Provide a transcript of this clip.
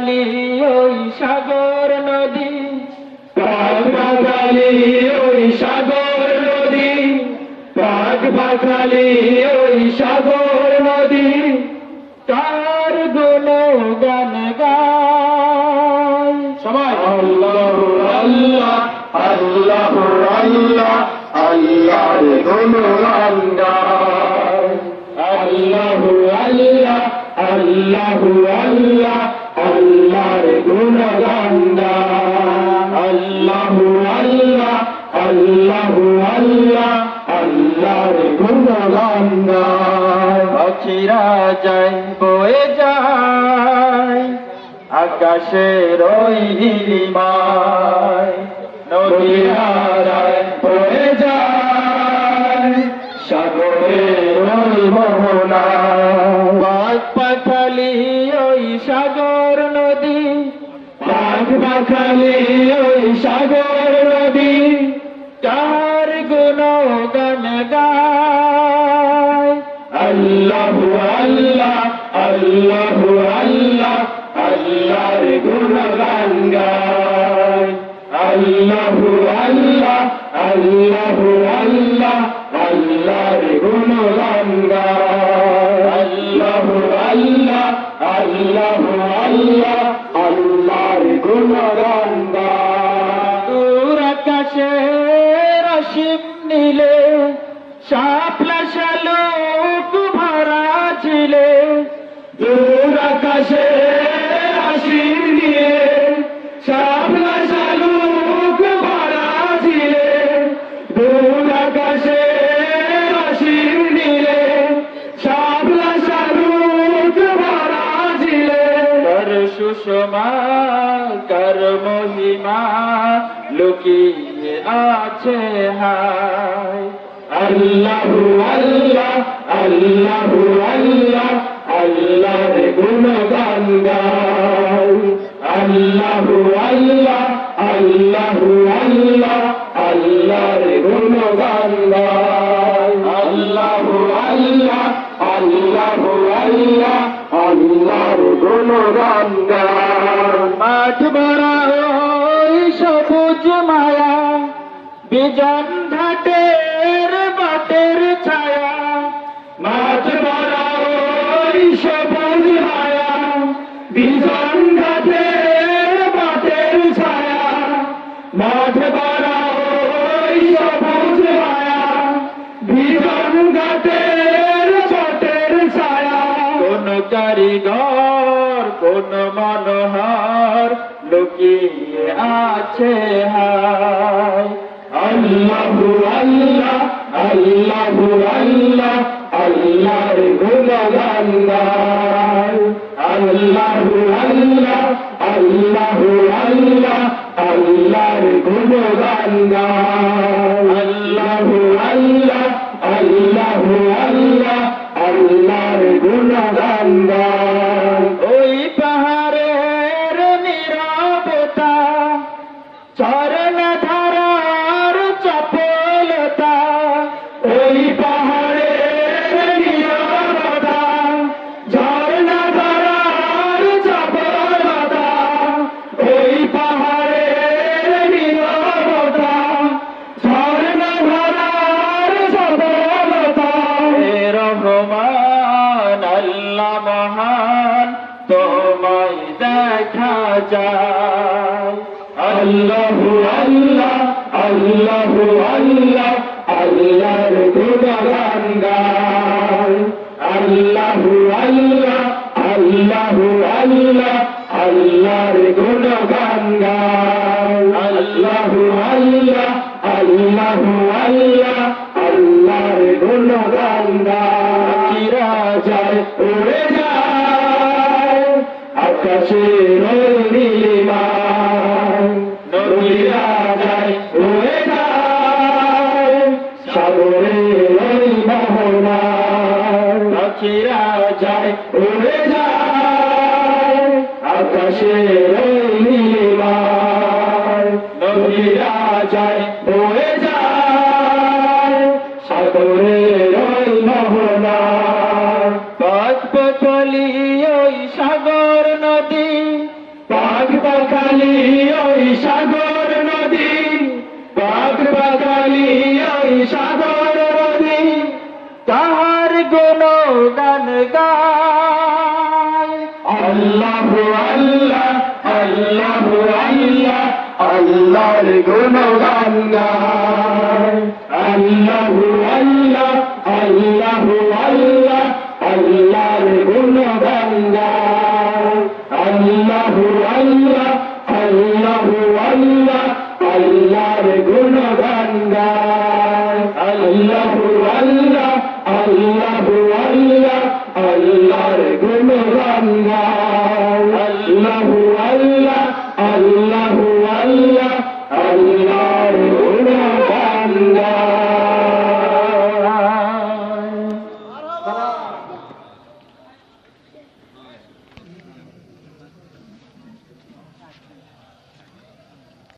পাখালি ওই সাগর নদী, পাক পাখালি ওই সাগর নদী, পাক পাখালি ওই সাগর নদী, তার গুণগান গায় সবাই আল্লাহু আল্লাহ আল্লাহু আল্লাহ আল্লাহর গুণগান গায়। আল্লাহু আল্লাহ আল্লাহু আল্লাহ আল্লাহর গুণগান গায়। আল্লাহু আল্লাহ আল্লাহু আল্লাহ আল্লাহর গুণগান গায়। পাখিরা যায় বয়ে যায় আকাশের ওই নীলিমায়, নদীরা যায় বয়ে যায় সাগরের ওই মোহনায়। পাক পাখালি ওই সাগর নদী, পাক পাখালি ওই সাগর নদী, তার গুণগান গায় আল্লাহু আল্লাহ আল্লাহু আল্লাহ আল্লাহর গুণগান গায়। আল্লাহু আল্লাহ আল্লাহু আল্লাহ আল্লাহর গুণগান গায়। আল্লাহু আল্লাহ আল্লাহু আল্লাহ আল্লাহর গুণগান গায়। দূর আকাশে রসিম নীলে শাপলা শালুক ভরা ছিলে, দূর আকাশে আশির নিয়ে শাপলা শালুক ভরা ছিলে। দূর আকাশে আশির নিয়ে শাপলা শালুক ভরা ছিলে। কর সুষমা কর মহিমা লুকিয়ে আছে হায়। আল্লাহু আল্লাহ আল্লাহু আল্লাহ আল্লাহর গুণগান গায়। আল্লাহু আল্লাহ আল্লাহু আল্লাহ আল্লাহর গুণগান গায়। আল্লাহু আল্লাহ আল্লাহু আল্লাহ আল্লাহর গুণগান গায়। মাঠ ভরা ওই সবুজ মায়া, বিজন ঘাটের বাটের ছায়া, মাঠ ভরা ওই সবুজ মায়া, বিজন ঘাটের বাটের ছায়া। মাঠ ভরা ওই সবুজ মায়া, বিজন ঘাটের বাটের ছায়া। কোন কারিগর কোন মনোহর লুকিয়ে আছে হায়। আল্লাহু আল্লাহ আল্লাহু আল্লাহ আল্লাহর গুণগান গায়। আল্লাহু আল্লাহ আল্লাহু আল্লাহ আল্লাহর গুণগান গায়। আল্লাহু আল্লাহ আল্লাহু আল্লাহ আল্লাহর গুণগান গায়। ওই পাহাড়ের নীরবতা, চরণ ধারার চপলতা, ওই পাহাড়ের নীরবতা, ঝর্ণা ধারার চপলতা। ওই পাহাড়ের নীরবতা, ঝর্ণা ধারার চপলতা। হে রহমান আল্লাহ মহান, তোমায় দেখা যায়। আল্লাহু আল্লাহ আল্লাহু আল্লাহ আল্লাহর গুণগান গায়। আল্লাহু আল্লাহ আল্লাহু আল্লাহ আল্লাহর গুণগান গায়। আল্লাহু আল্লাহ আল্লাহু আল্লাহ আল্লাহর গুণগান গায়। পাখিরা যায় উড়ে যায় আকাশের ওই নীলিমায়। নদীরা যায় উড়ে যায় সাগরের ওই মোহনায়। পাখিরা যায় উড়ে যায় আকাশের ওই নীলিমায়। নদীরা যায় উড়ে যায় সাগরের ওই মোহনায়। পাক পাখালি ওই সাগর নদী, পাখালি ওই সাগর নদী, পাক পাখালি ওই সাগর নদী, তাহার গুণগান গায়। আল্লাহু আল্লাহ আল্লাহু আল্লাহ আল্লাহর গুণগান গায়। আল্লাহু আল্লাহ আল্লাহু আল্লাহ আল্লাহর গুণগান গায়। আল্লাহু আল্লাহ আল্লাহু আল্লাহ আল্লাহর গুণগান গায়। আল্লাহু আল্লাহ আল্লাহু আল্লাহ আল্লাহর গুণগান গায়। আল্লাহু আল্লাহ আল্লাহ